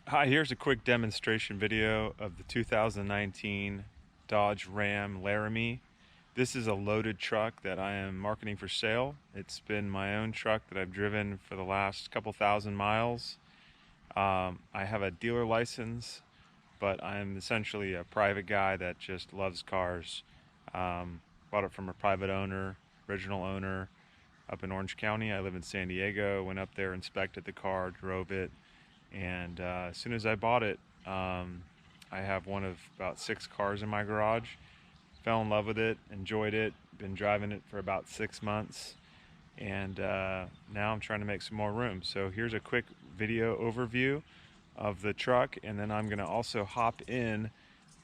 Hi, here's a quick demonstration video of the 2019 Dodge Ram Laramie. This is a loaded truck that I am marketing for sale. It's been my own truck that I've driven for the last couple thousand miles. I have a dealer license, but I'm essentially a private guy that just loves cars. Bought it from a private owner, original owner up in Orange County. I live in San Diego. Went up there, inspected the car, drove it. And as soon as I bought it, I have one of about 6 cars in my garage. Fell in love with it, enjoyed it, been driving it for about 6 months, and now I'm trying to make some more room. So here's a quick video overview of the truck, and then I'm going to also hop in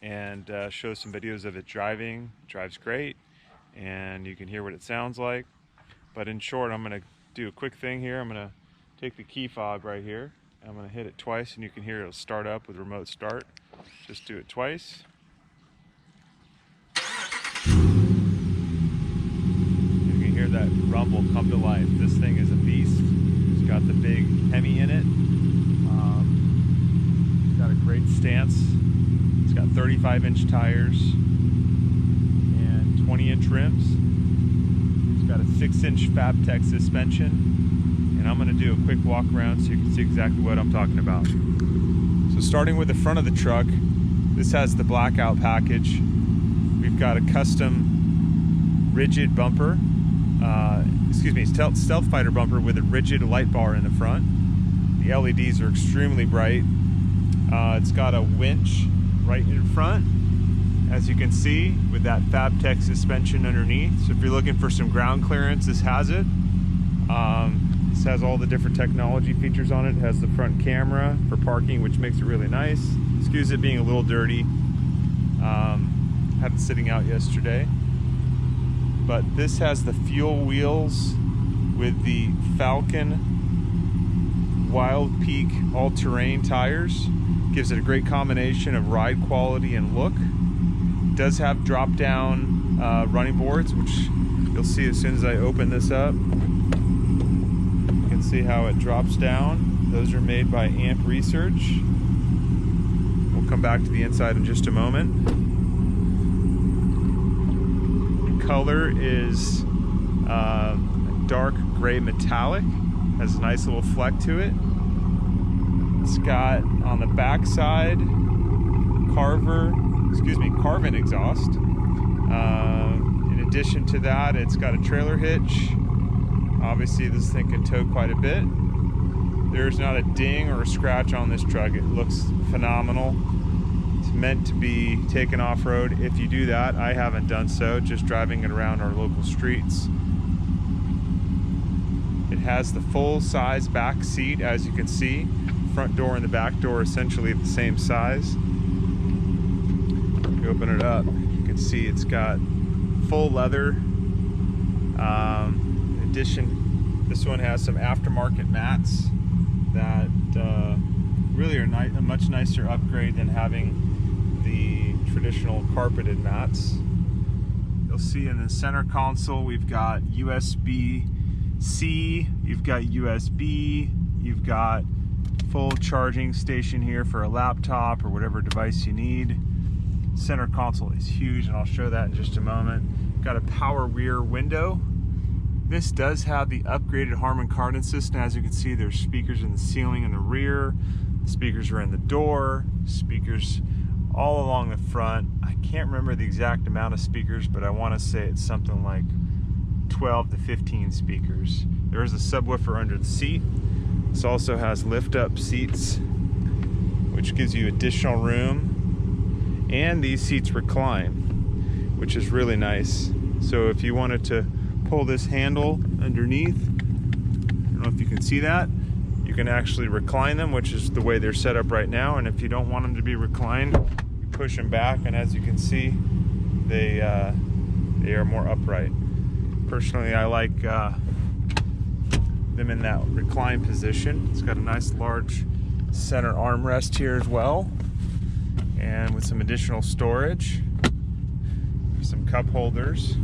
and show some videos of it driving. It drives great, and you can hear what it sounds like. But in short, I'm going to do a quick thing here. I'm going to take the key fob right here. I'm going to hit it twice, and you can hear it'll start up with remote start. Just do it twice. You can hear that rumble come to life. This thing is a beast. It's got the big Hemi in it. It's got a great stance. It's got 35-inch tires and 20-inch rims. It's got a 6-inch Fabtech suspension. And I'm going to do a quick walk around so you can see exactly what I'm talking about. So starting with the front of the truck, this has the blackout package. We've got a custom rigid bumper, stealth fighter bumper with a rigid light bar in the front. The LEDs are extremely bright. It's got a winch right in front, as you can see, with that Fabtech suspension underneath. So if you're looking for some ground clearance, this has it. This has all the different technology features on it. It has the front camera for parking, which makes it really nice. Excuse it being a little dirty. Had it sitting out yesterday. But this has the fuel wheels with the Falcon Wild Peak all-terrain tires. Gives it a great combination of ride quality and look. It does have drop-down running boards, which you'll see as soon as I open this up. See how it drops down. Those are made by Amp Research. We'll come back to the inside in just a moment. The color is dark gray metallic. Has a nice little fleck to it. It's got on the back side carbon exhaust. In addition to that, it's got a trailer hitch. Obviously this thing can tow quite a bit. There's not a ding or a scratch on this truck. It looks phenomenal. It's meant to be taken off-road. If you do that, I haven't done so, just driving it around our local streets. It has the full-size back seat, as you can see. Front door and the back door are essentially the same size. You open it up, you can see it's got full leather. This one has some aftermarket mats that really are a much nicer upgrade than having the traditional carpeted mats. You'll see in the center console we've got USB-C, you've got USB, you've got full charging station here for a laptop or whatever device you need. Center console is huge, and I'll show that in just a moment. Got a power rear window. This does have the upgraded Harman Kardon system. As you can see, there's speakers in the ceiling in the rear. The speakers are in the door. Speakers all along the front. I can't remember the exact amount of speakers, but I want to say it's something like 12 to 15 speakers. There is a subwoofer under the seat. This also has lift-up seats, which gives you additional room. And these seats recline, which is really nice. So if you wanted to pull this handle underneath, I don't know if you can see that, you can actually recline them, which is the way they're set up right now. And if you don't want them to be reclined, you push them back, and as you can see, they are more upright. Personally, I like them in that recline position. It's got a nice large center armrest here as well, and with some additional storage, some cup holders.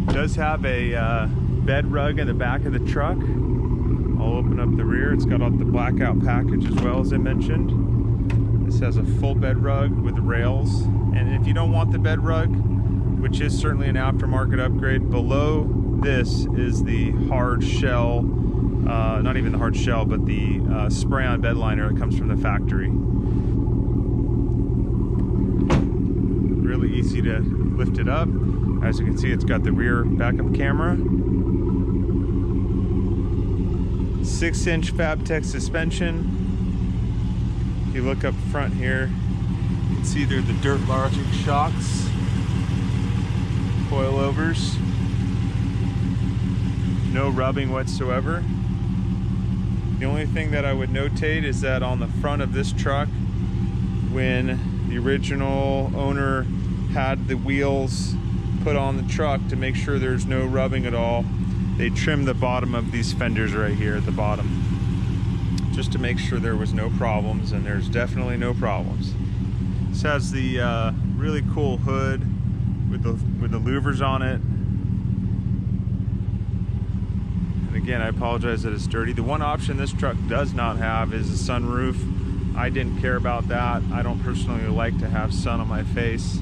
It does have a bed rug in the back of the truck. I'll open up the rear. It's got all the blackout package as well, as I mentioned. This has a full bed rug with the rails. And if you don't want the bed rug, which is certainly an aftermarket upgrade, below this is the hard shell, not even the hard shell, but the spray-on bed liner that comes from the factory. Really easy to lift it up. As you can see, it's got the rear backup camera. 6-inch Fabtech suspension. If you look up front here, you can see they're the dirt logic shocks. Coilovers. No rubbing whatsoever. The only thing that I would notate is that on the front of this truck, when the original owner had the wheels put on the truck to make sure there's no rubbing at all, they trimmed the bottom of these fenders right here at the bottom, just to make sure there was no problems, and there's definitely no problems. This has the really cool hood with the louvers on it. Again, I apologize that it's dirty. The one option this truck does not have is a sunroof. I didn't care about that. I don't personally like to have sun on my face.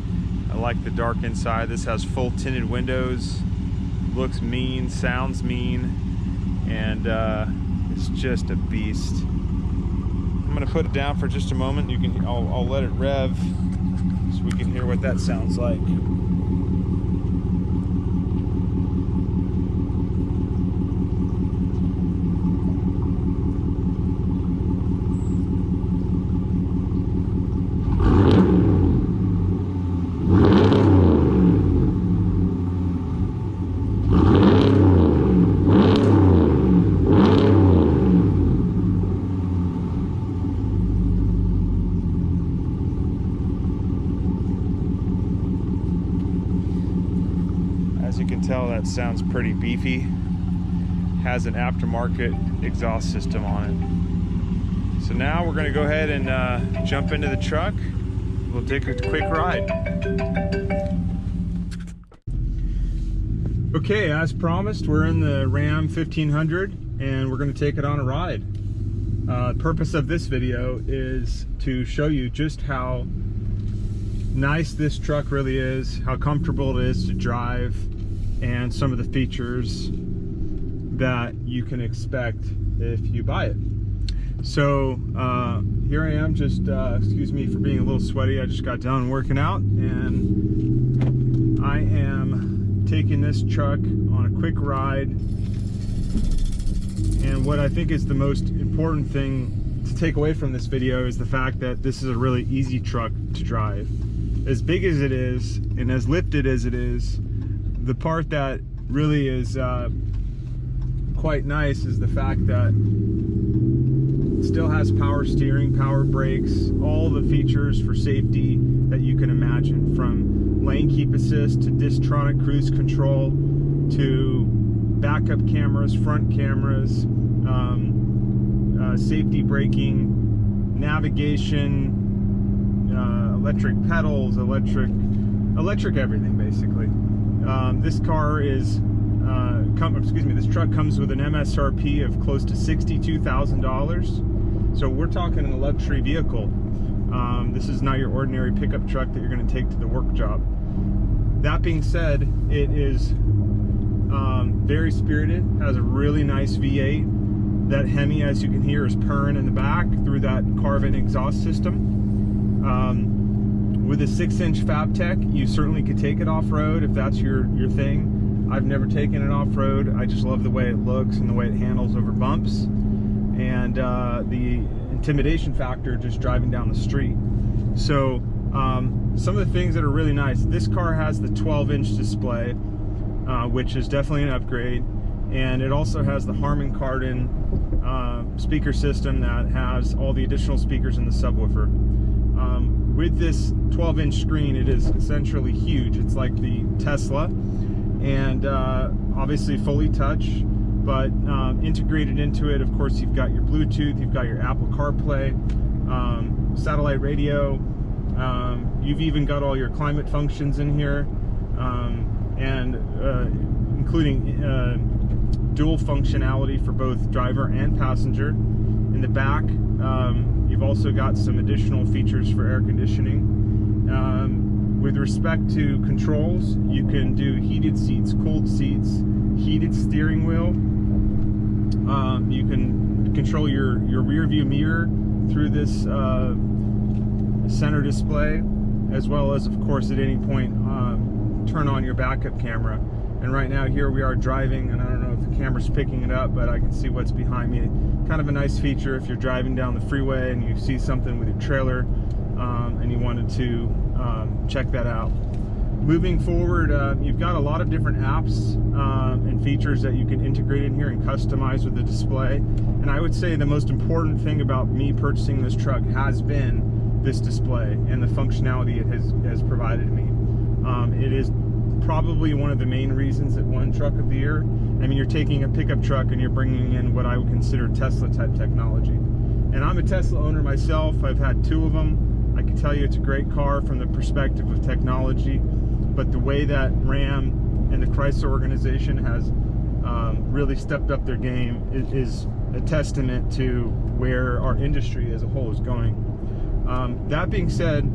I like the dark inside. This has full tinted windows. Looks mean, sounds mean, and it's just a beast. I'm gonna put it down for just a moment. I'll let it rev so we can hear what that sounds like. As you can tell, that sounds pretty beefy. Has an aftermarket exhaust system on it. So now we're going to go ahead and jump into the truck. We'll take a quick ride. Okay, as promised, we're in the Ram 1500 and we're going to take it on a ride. The purpose of this video is to show you just how nice this truck really is, how comfortable it is to drive, and some of the features that you can expect if you buy it. So here I am, just excuse me for being a little sweaty. I just got done working out, and I am taking this truck on a quick ride. And what I think is the most important thing to take away from this video is the fact that this is a really easy truck to drive. As big as it is and as lifted as it is, the part that really is quite nice is the fact that it still has power steering, power brakes, all the features for safety that you can imagine, from lane keep assist to Distronic cruise control to backup cameras, front cameras, safety braking, navigation, electric pedals, electric everything basically. This car is, this truck comes with an MSRP of close to $62,000. So we're talking a luxury vehicle. This is not your ordinary pickup truck that you're going to take to the work job. That being said, it is very spirited, has a really nice V8. That Hemi, as you can hear, is purring in the back through that Carvin exhaust system. With a 6-inch Fabtech, you certainly could take it off-road if that's your thing. I've never taken it off-road. I just love the way it looks and the way it handles over bumps, and the intimidation factor just driving down the street. So some of the things that are really nice, this car has the 12-inch display, which is definitely an upgrade, and it also has the Harman Kardon speaker system that has all the additional speakers in the subwoofer. With this 12-inch screen, it is essentially huge. It's like the Tesla, and obviously fully touch, but integrated into it, of course, you've got your Bluetooth, you've got your Apple CarPlay, satellite radio, you've even got all your climate functions in here, and including dual functionality for both driver and passenger. In the back, you've also got some additional features for air conditioning. With respect to controls, you can do heated seats, cooled seats, heated steering wheel. You can control your rear view mirror through this center display, as well as, of course, at any point turn on your backup camera. And right now here we are driving, and I don't know if the camera's picking it up, but I can see what's behind me. Kind of a nice feature if you're driving down the freeway and you see something with your trailer and you wanted to check that out. Moving forward, you've got a lot of different apps and features that you can integrate in here and customize with the display. And I would say the most important thing about me purchasing this truck has been this display and the functionality it has provided me. It is probably one of the main reasons it won Truck of the Year. I mean, you're taking a pickup truck and you're bringing in what I would consider Tesla type technology. And I'm a Tesla owner myself. I've had 2 of them. I can tell you it's a great car from the perspective of technology, but the way that Ram and the Chrysler organization has really stepped up their game is a testament to where our industry as a whole is going. That being said,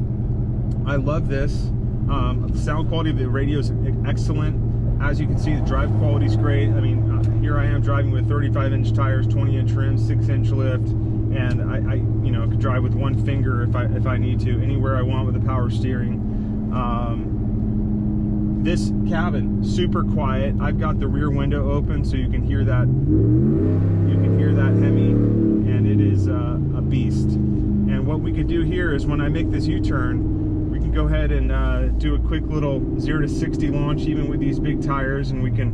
I love this. The sound quality of the radio is excellent. As you can see, the drive quality is great. I mean, here I am driving with 35-inch tires, 20-inch rims, 6-inch lift, and I you know, could drive with one finger if I need to, anywhere I want with the power steering. This cabin, super quiet. I've got the rear window open so you can hear that. You can hear that Hemi, and it is a beast. And what we could do here is when I make this U-turn, we can go ahead and do a quick little 0 to 60 launch, even with these big tires, and we can,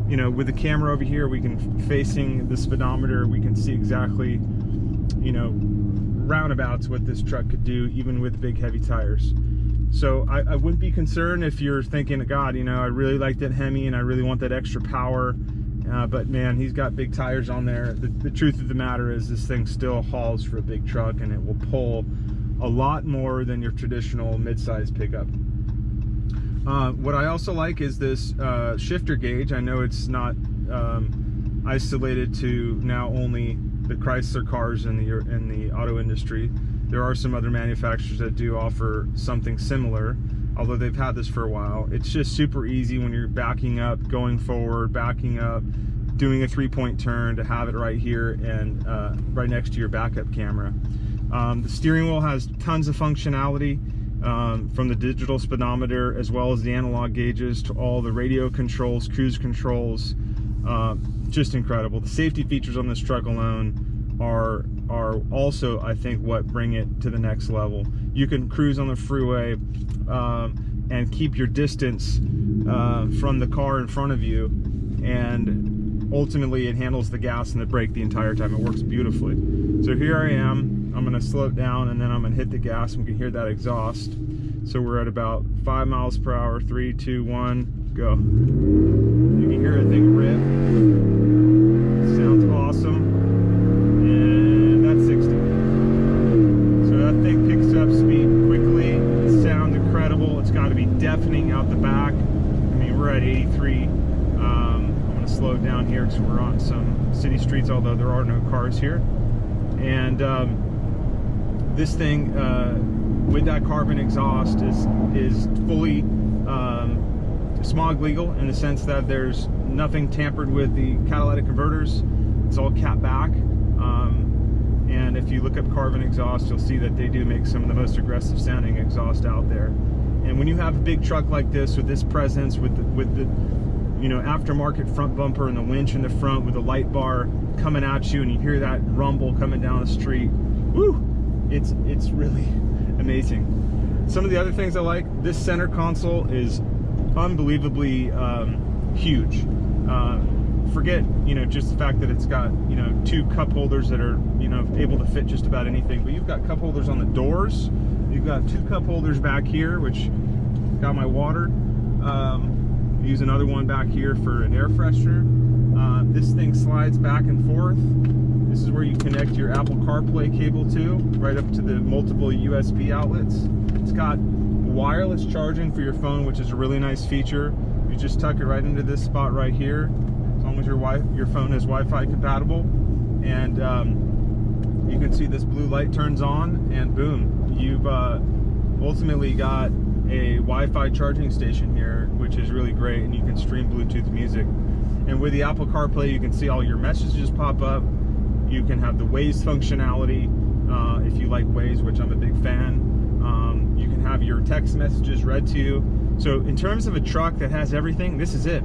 you know, with the camera over here, we can, facing the speedometer, we can see exactly, you know, roundabouts what this truck could do, even with big heavy tires. So I wouldn't be concerned if you're thinking, God, you know, I really like that Hemi and I really want that extra power, but man, he's got big tires on there. The truth of the matter is this thing still hauls for a big truck, and it will pull a lot more than your traditional mid-size pickup. What I also like is this shifter gauge. I know it's not isolated to now only the Chrysler cars in the auto industry. There are some other manufacturers that do offer something similar, although they've had this for a while. It's just super easy when you're backing up, going forward, backing up, doing a 3-point turn, to have it right here and right next to your backup camera. The steering wheel has tons of functionality, from the digital speedometer as well as the analog gauges to all the radio controls, cruise controls. Just incredible. The safety features on this truck alone are also, I think, what bring it to the next level. You can cruise on the freeway and keep your distance from the car in front of you, and ultimately it handles the gas and the brake the entire time. It works beautifully. So here I am. I'm going to slow it down, and then I'm going to hit the gas, and we can hear that exhaust. So we're at about 5 miles per hour. 3, 2, 1, go. You can hear that thing rip. Sounds awesome. And that's 60. So that thing picks up speed quickly. It sounds incredible. It's got to be deafening out the back. I mean, we're at 83. I'm going to slow it down here because we're on some city streets, although there are no cars here. And this thing, with that carbon exhaust, is fully smog legal, in the sense that there's nothing tampered with the catalytic converters. It's all capped back, and if you look up carbon exhaust, you'll see that they do make some of the most aggressive sounding exhaust out there. And when you have a big truck like this, with this presence, with the you know, aftermarket front bumper and the winch in the front with the light bar coming at you, and you hear that rumble coming down the street, woo! It's really amazing. Some of the other things I like, this center console is unbelievably huge. Forget, you know, just the fact that it's got, you know, 2 cup holders that are, you know, able to fit just about anything, but you've got cup holders on the doors. You've got 2 cup holders back here, which got my water. Use another one back here for an air freshener. This thing slides back and forth. This is where you connect your Apple CarPlay cable to, right up to the multiple USB outlets. It's got wireless charging for your phone, which is a really nice feature. You just tuck it right into this spot right here. as long as your phone is Wi-Fi compatible. And you can see this blue light turns on, and boom, you've ultimately got a Wi-Fi charging station here, which is really great, and you can stream Bluetooth music. And with the Apple CarPlay, you can see all your messages pop up. You can have the Waze functionality, if you like Waze, which I'm a big fan. You can have your text messages read to you. So in terms of a truck that has everything, this is it.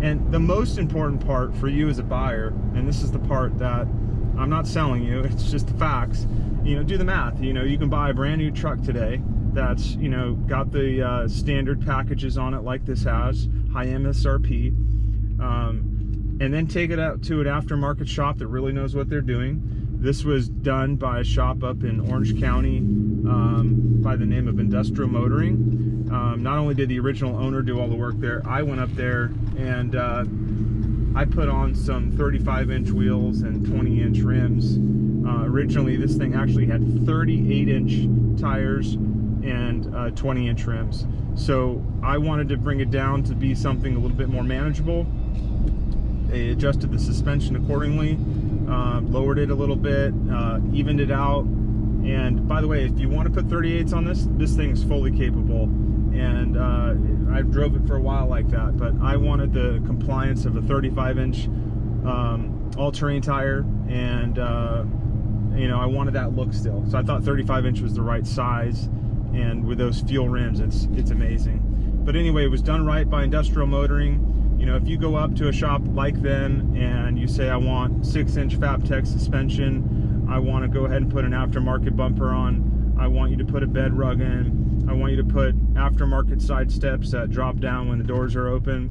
And the most important part for you as a buyer, and this is the part that I'm not selling you, it's just the facts, you know, do the math. You know, you can buy a brand new truck today that's, you know, got the standard packages on it like this has, high MSRP, and then take it out to an aftermarket shop that really knows what they're doing. This was done by a shop up in Orange County by the name of Industrial Motoring. Not only did the original owner do all the work there, I went up there and I put on some 35-inch wheels and 20-inch rims. Originally, this thing actually had 38-inch tires and 20-inch rims. So I wanted to bring it down to be something a little bit more manageable. They adjusted the suspension accordingly, lowered it a little bit, evened it out. And by the way, if you want to put 38s on this thing is fully capable. And I drove it for a while like that, but I wanted the compliance of a 35-inch all-terrain tire, and you know, I wanted that look still. So I thought 35-inch was the right size, and with those fuel rims, it's amazing. But anyway, it was done right by Industrial Motoring. You know, if you go up to a shop like them and you say, I want 6-inch Fabtech suspension, I want to go ahead and put an aftermarket bumper on, I want you to put a bed rug in, I want you to put aftermarket side steps that drop down when the doors are open,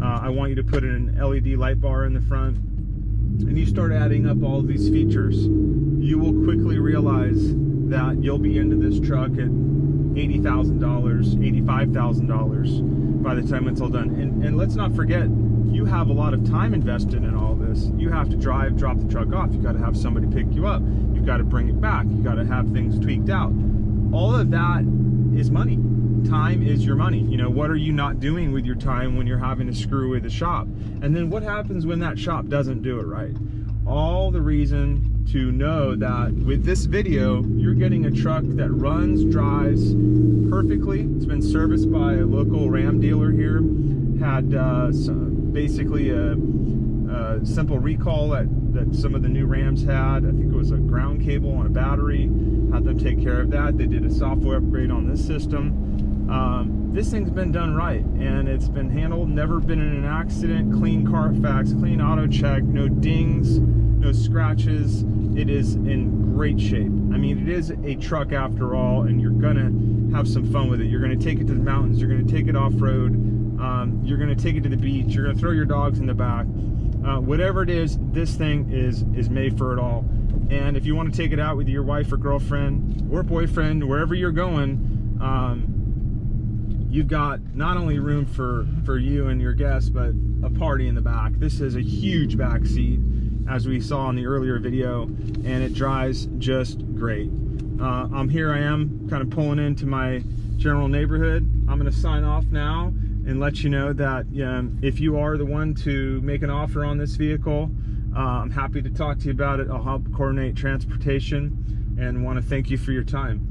I want you to put an LED light bar in the front, and you start adding up all of these features, you will quickly realize that you'll be into this truck at $80,000, $85,000 by the time it's all done. And let's not forget, you have a lot of time invested in all this. You have to drive, drop the truck off. You got to have somebody pick you up. You've got to bring it back. You got to have things tweaked out. All of that is money. Time is your money. You know, what are you not doing with your time when you're having to screw with the shop? And then what happens when that shop doesn't do it right? All the reason to know that with this video, you're getting a truck that runs, drives perfectly. It's been serviced by a local Ram dealer here. Had basically a simple recall that some of the new Rams had. I think it was a ground cable on a battery. Had them take care of that. They did a software upgrade on this system. This thing's been done right, and it's been handled, never been in an accident, clean Carfax, clean auto check, no dings, no scratches. It is in great shape. I mean, it is a truck after all, and you're gonna have some fun with it. You're gonna take it to the mountains, you're gonna take it off-road, you're gonna take it to the beach, you're gonna throw your dogs in the back. Whatever it is, this thing is made for it all. And if you want to take it out with your wife or girlfriend or boyfriend, wherever you're going, you've got not only room for you and your guests, but a party in the back. This is a huge back seat, as we saw in the earlier video, and it drives just great. Here I am kind of pulling into my general neighborhood. I'm going to sign off now and let you know that if you are the one to make an offer on this vehicle, I'm happy to talk to you about it. I'll help coordinate transportation, and want to thank you for your time.